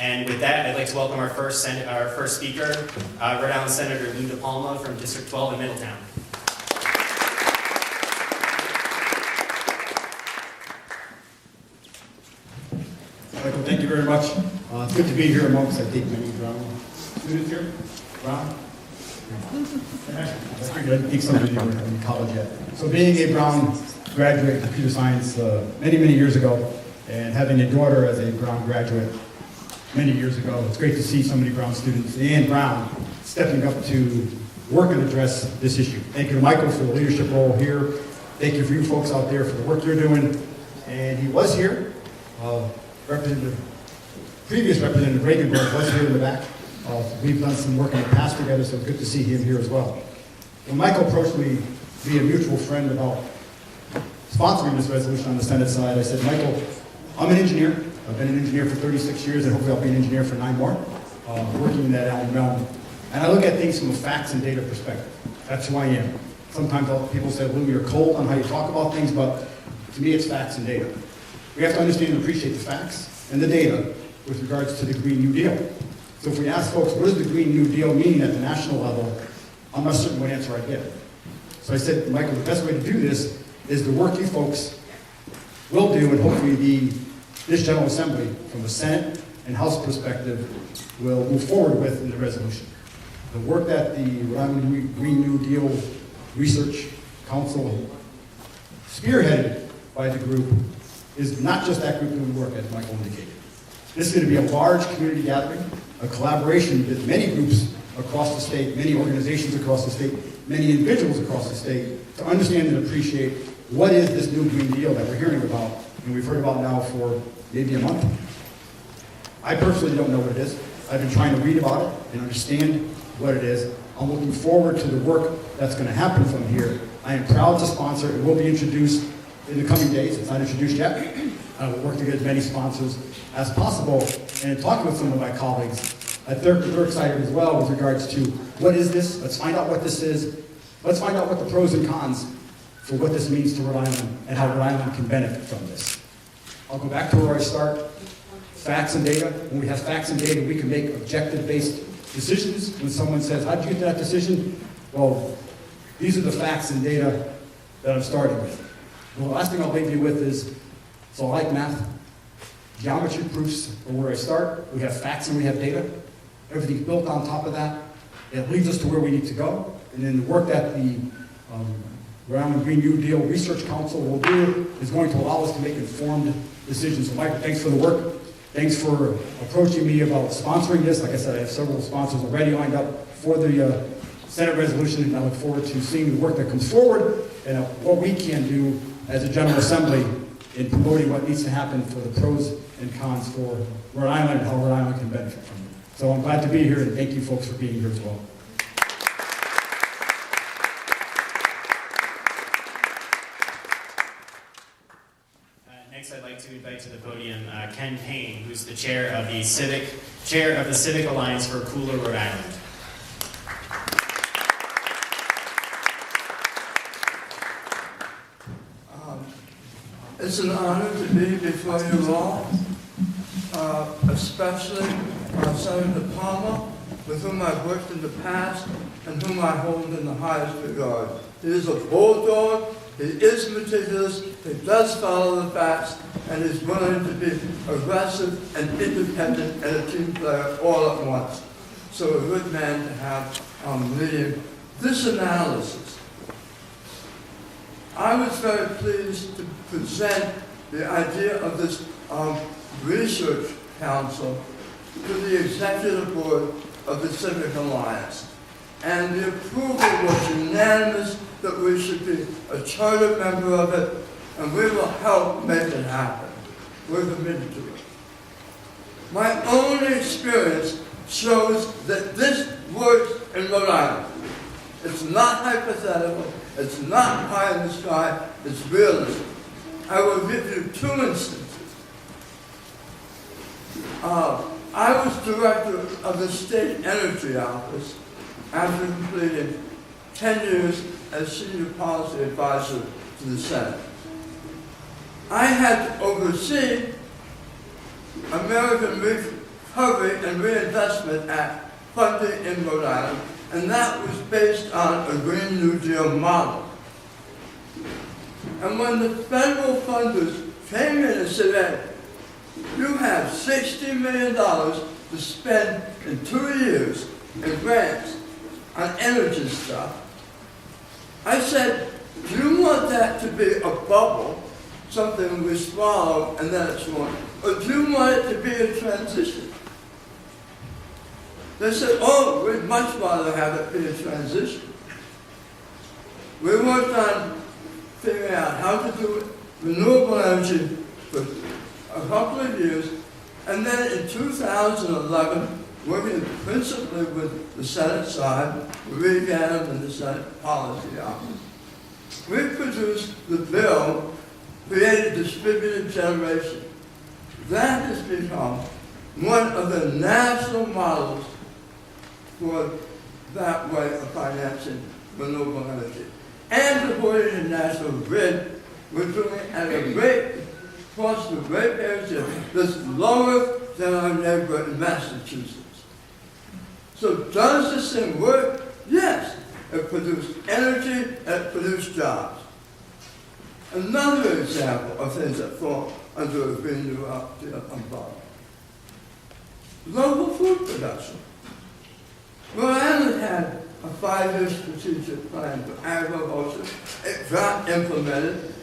And with that, I'd like to welcome our first speaker, Rhode Island Senator Lou DiPalma from District 12 in Middletown. Michael, thank you very much. It's good to be here amongst, I think, many Brown students here. Brown? That's pretty good. I think some of you were in college yet. So being a Brown graduate in computer science many, many years ago, and having a daughter as a Brown graduate many years ago, it's great to see so many Brown students and Brown stepping up to work and address this issue. Thank you to Michael for the leadership role here. Thank you for you folks out there for the work you're doing. And he was here. Previous Representative Reagan was here in the back. We've done some work in the past together, so it's good to see him here as well. When Michael approached me, be a mutual friend, about sponsoring this resolution on the Senate side, I said, Michael, I'm an engineer. I've been an engineer for 36 years, and hopefully I'll be an engineer for 9 more, working in that realm. And I look at things from a facts and data perspective. That's who I am. Sometimes people say, Lou, you're cold on how you talk about things, but to me it's facts and data. We have to understand and appreciate the facts and the data with regards to the Green New Deal. So if we ask folks, what does the Green New Deal mean at the national level, I'm not certain what answer I'd get. So I said, Michael, the best way to do this is the work you folks will do, and hopefully this General Assembly, from the Senate and House perspective, will move forward with in the resolution. The work that the Rhode Island Green New Deal Research Council, spearheaded by the group, is not just that group doing work, as Michael indicated. This is going to be a large community gathering, a collaboration with many groups across the state, many organizations across the state, many individuals across the state, to understand and appreciate what is this new Green Deal that we're hearing about, and we've heard about now for maybe a month. I personally don't know what it is. I've been trying to read about it and understand what it is. I'm looking forward to the work that's going to happen from here. I am proud to sponsor. It will be introduced in the coming days. It's not introduced yet. I will work to get as many sponsors as possible. And in talking with some of my colleagues, they're excited as well with regards to what is this? Let's find out what this is. Let's find out what the pros and cons for what this means to Rhode Island and how Rhode Island can benefit from this. I'll go back to where I start. Facts and data. When we have facts and data, we can make objective-based decisions. When someone says, how'd you get to that decision? Well, these are the facts and data that I'm starting with. The last thing I'll leave you with is, so I like math. Geometry proofs are where I start. We have facts and we have data. Everything's built on top of that. It leads us to where we need to go. And then the work that the Rhode Island Green New Deal Research Council will do is going to allow us to make informed decisions. So Michael, thanks for the work. Thanks for approaching me about sponsoring this. Like I said, I have several sponsors already lined up for the Senate resolution, and I look forward to seeing the work that comes forward and what we can do as a General Assembly in promoting what needs to happen for the pros and cons for Rhode Island and how Rhode Island can benefit from it. So I'm glad to be here, and thank you folks for being here as well. Next, I'd like to invite to the podium Ken Payne, who's the chair of the Civic Alliance for Cooler Rhode Island. It's an honor to be before you all, especially Senator DiPalma, with whom I've worked in the past and whom I hold in the highest regard. He is a bulldog, he is meticulous, he does follow the facts, and is willing to be aggressive and independent and a team player all at once. So a good man to have leading this analysis. I was very pleased to present the idea of this research council to the executive board of the Civic Alliance. And the approval was unanimous that we should be a charter member of it, and we will help make it happen. We're committed to it. My own experience shows that this works in Rhode Island. It's not hypothetical. It's not pie in the sky, it's realistic. I will give you 2 instances. I was director of the State Energy Office after completing 10 years as senior policy advisor to the Senate. I had to oversee American Recovery and Reinvestment Act funding in Rhode Island, and that was based on a Green New Deal model. And when the federal funders came in and said, "Hey, you have $60 million to spend in 2 years in grants on energy stuff," I said, "Do you want that to be a bubble, something we swallow and then it's gone, or do you want it to be a transition?" They said, "Oh, we'd much rather have it be a transition." We worked on figuring out how to do renewable energy for a couple of years, and then in 2011, working principally with the Senate side, Reed Adams and the Senate Policy Office, we produced the bill created distributed generation. That has become one of the national models for that way of financing renewable energy. And supporting the national grid, we're doing it at a rate, cost of ratepayers that's lower than our neighbor in Massachusetts. So does this thing work? Yes. It produced energy, it produced jobs. Another example of things that fall under a Green New Deal umbrella. Local food production. Rhode Island had a 5-year strategic plan for agriculture. It got implemented.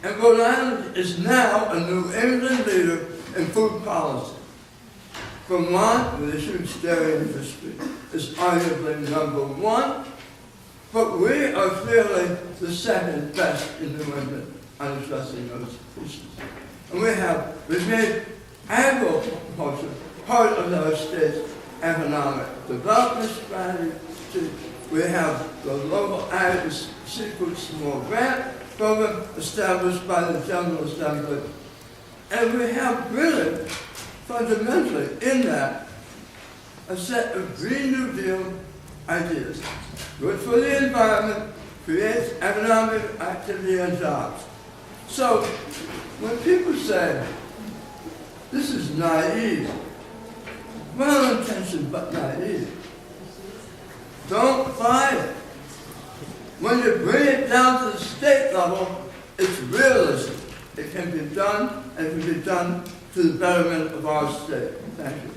And Rhode Island is now a New England leader in food policy. Vermont, with a huge dairy industry, is arguably #1, but we are clearly the second best in New England on addressing those issues. And we've made agriculture part of our state's economic development strategy. We have the local agri-seafood small grant program established by the General Assembly. And we have really, fundamentally, in that, a set of Green New Deal ideas. Good for the environment, creates economic activity and jobs. So, when people say, this is naive, well-intentioned but naive, don't buy it. When you bring it down to the state level, it's realistic. It can be done, and it can be done to the betterment of our state. Thank you.